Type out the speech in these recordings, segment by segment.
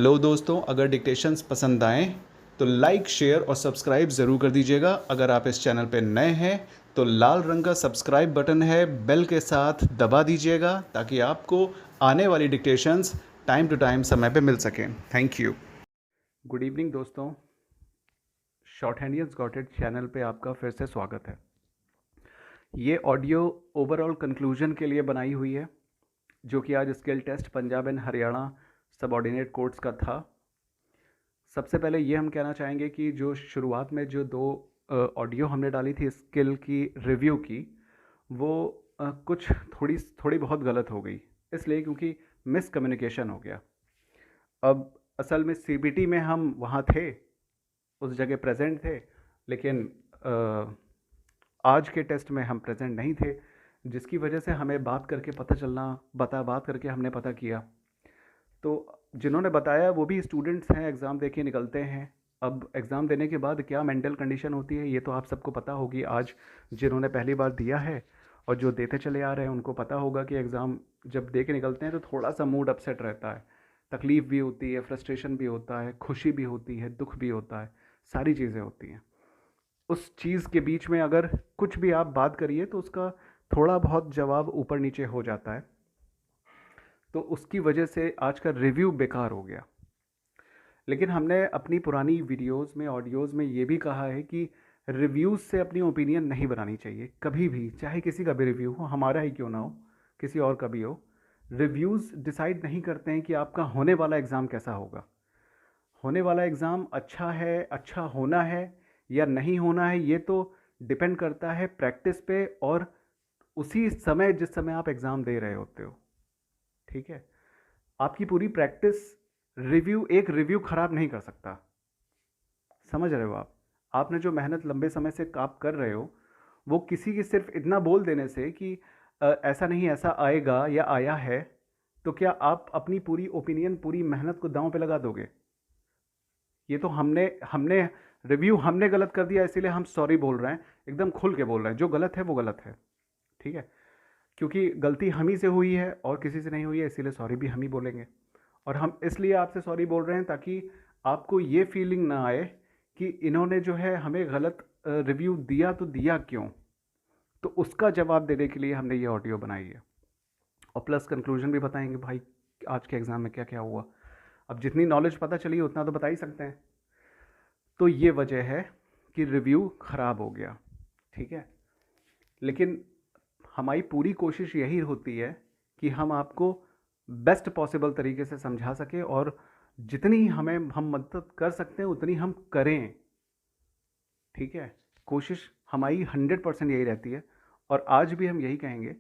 Hello दोस्तों, अगर dictations पसंद आएँ तो लाइक, शेयर और सब्सक्राइब ज़रूर कर दीजिएगा। अगर आप इस चैनल पे नए हैं तो लाल रंग का सब्सक्राइब बटन है, बेल के साथ दबा दीजिएगा ताकि आपको आने वाली डिक्टेशंस टाइम टू टाइम समय पे मिल सकें। Thank you. गुड इवनिंग दोस्तों, शॉर्ट हैंडियंस गॉट इट चैनल पे आपका फिर से स्वागत है। ये ऑडियो ओवरऑल कंक्लूजन के लिए बनाई हुई है, जो कि आज skill test Punjab and Haryana subordinate courts का था। सबसे पहले ये हम कहना चाहेंगे कि जो शुरुआत में जो दो ऑडियो हमने डाली थी स्किल की रिव्यू की, वो कुछ थोड़ी बहुत गलत हो गई, इसलिए क्योंकि मिसकम्युनिकेशन हो गया। अब असल में सीबीटी में हम वहाँ थे, उस जगह प्रेजेंट थे, लेकिन आज के टेस्ट में हम प्रेजेंट नहीं थे, जिसकी वजह से हमें बात करके बात करके हमने पता किया। तो जिन्होंने बताया वो भी स्टूडेंट्स हैं, एग्ज़ाम दे के निकलते हैं। अब एग्ज़ाम देने के बाद क्या मेंटल कंडीशन होती है ये तो आप सबको पता होगी। आज जिन्होंने पहली बार दिया है और जो देते चले आ रहे हैं उनको पता होगा कि एग्ज़ाम जब दे के निकलते हैं तो थोड़ा सा मूड अपसेट रहता है, तकलीफ़ भी होती है, फ्रस्ट्रेशन भी होता है, खुशी भी होती है, दुख भी होता है, सारी चीज़ें होती हैं। उस चीज़ के बीच में अगर कुछ भी आप बात करिए तो उसका थोड़ा बहुत जवाब ऊपर नीचे हो जाता है, तो उसकी वजह से आज का रिव्यू बेकार हो गया। लेकिन हमने अपनी पुरानी वीडियोस में, ऑडियोज़ में ये भी कहा है कि रिव्यूज़ से अपनी ओपिनियन नहीं बनानी चाहिए कभी भी, चाहे किसी का भी रिव्यू हो, हमारा ही क्यों ना हो, किसी और का भी हो। रिव्यूज़ डिसाइड नहीं करते हैं कि आपका होने वाला एग्ज़ाम कैसा होगा। होने वाला एग्ज़ाम अच्छा है, अच्छा होना है या नहीं होना है, ये तो डिपेंड करता है प्रैक्टिस पे और उसी समय जिस समय आप एग्ज़ाम दे रहे होते हो। ठीक है, आपकी पूरी प्रैक्टिस एक रिव्यू ख़राब नहीं कर सकता। समझ रहे हो आप? आपने जो मेहनत लंबे समय से आप कर रहे हो, वो किसी की सिर्फ इतना बोल देने से कि ऐसा नहीं ऐसा आएगा या आया है, तो क्या आप अपनी पूरी ओपिनियन, पूरी मेहनत को दांव पे लगा दोगे? ये तो हमने हमने रिव्यू हमने गलत कर दिया, इसीलिए हम सॉरी बोल रहे हैं, एकदम खुल के बोल रहे हैं। जो गलत है वो गलत है, ठीक है? क्योंकि गलती हम ही से हुई है और किसी से नहीं हुई है, इसीलिए सॉरी भी हम ही बोलेंगे। और हम इसलिए आपसे सॉरी बोल रहे हैं ताकि आपको ये फीलिंग ना आए कि इन्होंने जो है हमें गलत रिव्यू दिया, तो दिया क्यों। तो उसका जवाब देने के लिए हमने ये ऑडियो बनाई है, और प्लस कंक्लूजन भी बताएंगे भाई आज के एग्ज़ाम में क्या क्या हुआ। अब जितनी नॉलेज पता चली उतना तो बता ही सकते हैं। तो ये वजह है कि रिव्यू ख़राब हो गया, ठीक है। लेकिन हमारी पूरी कोशिश यही होती है कि हम आपको बेस्ट पॉसिबल तरीके से समझा सकें, और जितनी हम मदद कर सकते हैं उतनी हम करें, ठीक है। कोशिश हमारी 100% यही रहती है, और आज भी हम यही कहेंगे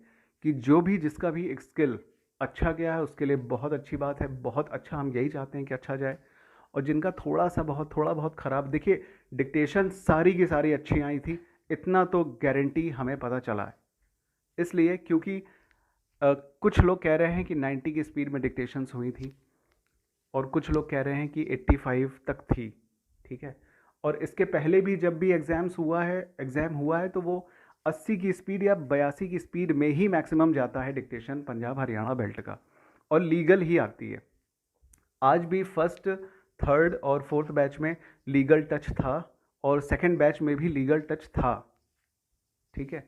कि जो भी जिसका भी एक स्किल अच्छा गया है उसके लिए बहुत अच्छी बात है, बहुत अच्छा, हम यही चाहते हैं कि अच्छा जाए। और जिनका थोड़ा बहुत ख़राब, देखिए डिक्टेशन सारी की सारी अच्छी आई थी, इतना तो गारंटी हमें पता चला है। इसलिए क्योंकि कुछ लोग कह रहे हैं कि 90 की स्पीड में डिक्टेशंस हुई थी, और कुछ लोग कह रहे हैं कि 85 तक थी, ठीक है। और इसके पहले भी जब भी एग्ज़ाम हुआ है तो वो 80 की स्पीड या 82 की स्पीड में ही मैक्सिमम जाता है डिक्टेशन पंजाब हरियाणा बेल्ट का, और लीगल ही आती है। आज भी फर्स्ट, थर्ड और फोर्थ बैच में लीगल टच था, और सेकंड बैच में भी लीगल टच था, ठीक है।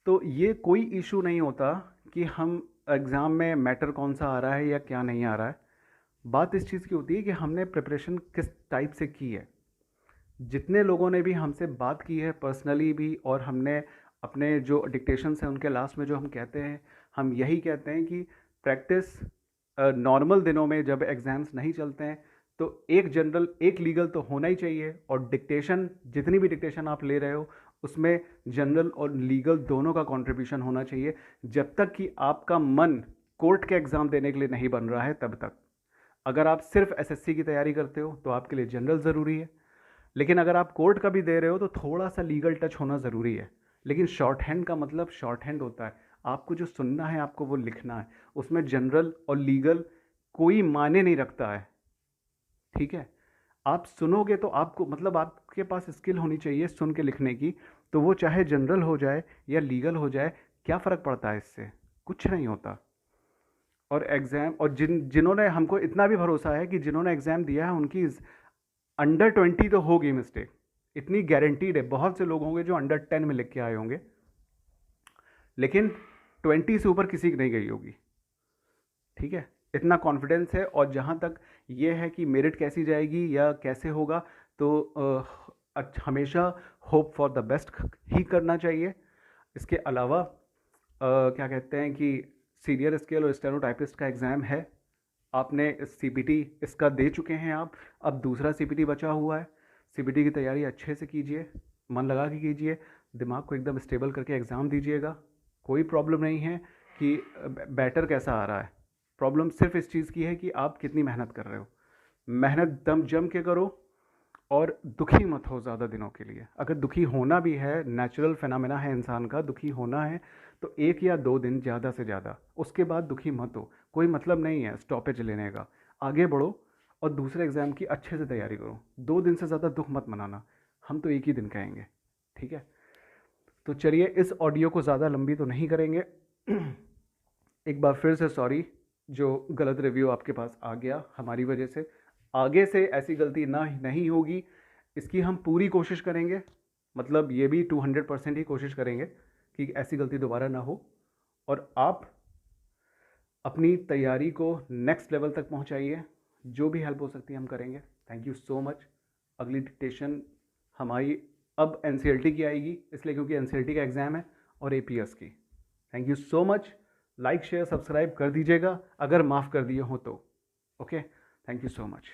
तो ये कोई इशू नहीं होता कि हम एग्ज़ाम में मैटर कौन सा आ रहा है या क्या नहीं आ रहा है। बात इस चीज़ की होती है कि हमने प्रिपरेशन किस टाइप से की है। जितने लोगों ने भी हमसे बात की है पर्सनली भी, और हमने अपने जो डिक्टेशंस हैं उनके लास्ट में जो हम कहते हैं, हम यही कहते हैं कि प्रैक्टिस नॉर्मल दिनों में जब एग्ज़ाम्स नहीं चलते हैं तो एक जनरल एक लीगल तो होना ही चाहिए, और डिक्टेशन जितनी भी डिक्टेशन आप ले रहे हो उसमें जनरल और लीगल दोनों का कंट्रीब्यूशन होना चाहिए, जब तक कि आपका मन कोर्ट के एग्ज़ाम देने के लिए नहीं बन रहा है तब तक। अगर आप सिर्फ एसएससी की तैयारी करते हो तो आपके लिए जनरल ज़रूरी है, लेकिन अगर आप कोर्ट का भी दे रहे हो तो थोड़ा सा लीगल टच होना ज़रूरी है। लेकिन शॉर्ट हैंड का मतलब शॉर्ट हैंड होता है, आपको जो सुनना है आपको वो लिखना है, उसमें जनरल और लीगल कोई मायने नहीं रखता है, ठीक है। आप सुनोगे तो आपको, मतलब आपके पास स्किल होनी चाहिए सुन के लिखने की, तो वो चाहे जनरल हो जाए या लीगल हो जाए, क्या फ़र्क पड़ता है इससे? कुछ नहीं होता। और एग्ज़ाम, और जिन्होंने, हमको इतना भी भरोसा है कि जिन्होंने एग्ज़ाम दिया है उनकी अंडर 20 तो होगी मिस्टेक, इतनी गारंटीड है। बहुत से लोग होंगे जो अंडर 10 में लिख के आए होंगे, लेकिन 20 से ऊपर किसी की नहीं गई होगी। ठीक है, इतना कॉन्फिडेंस है। और जहाँ तक ये है कि मेरिट कैसी जाएगी या कैसे होगा, तो हमेशा होप फॉर द बेस्ट ही करना चाहिए। इसके अलावा क्या कहते हैं कि सीनियर स्केल और स्टेनोटाइपिस्ट का एग्ज़ाम है, आपने सीपीटी इसका दे चुके हैं आप, अब दूसरा सीपीटी बचा हुआ है। सीपीटी की तैयारी अच्छे से कीजिए, मन लगा के कीजिए, दिमाग को एकदम स्टेबल करके एग्ज़ाम दीजिएगा। कोई प्रॉब्लम नहीं है कि बैटर कैसा आ रहा है, प्रॉब्लम सिर्फ इस चीज़ की है कि आप कितनी मेहनत कर रहे हो। मेहनत दम जम के करो और दुखी मत हो ज़्यादा दिनों के लिए। अगर दुखी होना भी है, नेचुरल फिनोमेना है इंसान का, दुखी होना है तो 1 या 2 दिन ज़्यादा से ज़्यादा, उसके बाद दुखी मत हो। कोई मतलब नहीं है स्टॉपेज लेने का, आगे बढ़ो और दूसरे एग्ज़ाम की अच्छे से तैयारी करो। 2 दिन से ज़्यादा दुख मत मनाना, हम तो 1 ही दिन कहेंगे। ठीक है, तो चलिए इस ऑडियो को ज़्यादा लंबी तो नहीं करेंगे। एक बार फिर से सॉरी, जो गलत रिव्यू आपके पास आ गया हमारी वजह से। आगे से ऐसी गलती ना नहीं होगी, इसकी हम पूरी कोशिश करेंगे। मतलब ये भी 200% ही कोशिश करेंगे कि ऐसी गलती दोबारा ना हो, और आप अपनी तैयारी को नेक्स्ट लेवल तक पहुंचाइए। जो भी हेल्प हो सकती है हम करेंगे। Thank you so much. अगली डिक्टेशन हमारी अब एनसीईआरटी की आएगी, इसलिए क्योंकि एनसीईआरटी का एग्ज़ाम है और एपीएस की। Thank you so much. Like share subscribe कर दीजिएगा अगर माफ़ कर दिए हो तो। Okay, thank you so much.